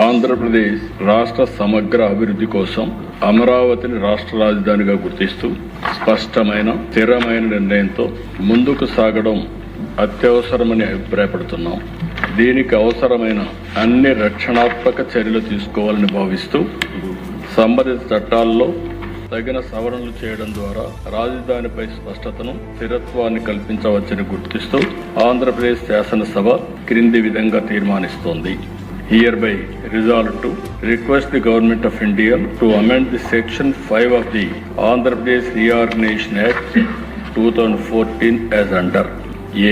ఆంధ్రప్రదేశ్ రాష్ట్ర సమగ్ర అభివృద్ధి కోసం అమరావతిని రాష్ట్ర రాజధానిగా గుర్తిస్తూ స్పష్టమైన స్థిరమైన నిర్ణయంతో ముందుకు సాగడం అత్యవసరమని అభిప్రాయపడుతున్నాం. దీనికి అవసరమైన అన్ని రక్షణాత్మక చర్యలు తీసుకోవాలని భావిస్తూ సంబంధిత చట్టాల్లో తగిన సవరణలు చేయడం ద్వారా రాజధానిపై స్పష్టతను స్థిరత్వాన్ని కల్పించవచ్చని గుర్తిస్తూ ఆంధ్రప్రదేశ్ శాసనసభ క్రింది విధంగా తీర్మానిస్తోంది. Hereby resolved to request the Government of India to amend the Section 5 of the Andhra Pradesh Reorganization Act 2014 as under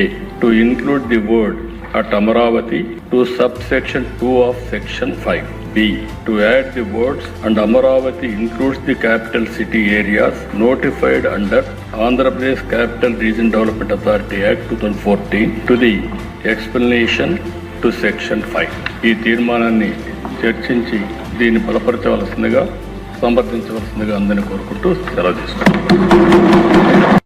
A. To include the word at Amaravati to subsection 2 of Section 5. B. To add the words and Amaravati includes the capital city areas notified under Andhra Pradesh Capital Region Development Authority Act 2014 to the explanation to section 5. ఈ తీర్మానాన్ని చర్చించి దీన్ని బలపరచవలసిందిగా సమర్థించవలసిందిగా అందరినీ కోరుకుంటూ సెలవు తీసుకుంటాం.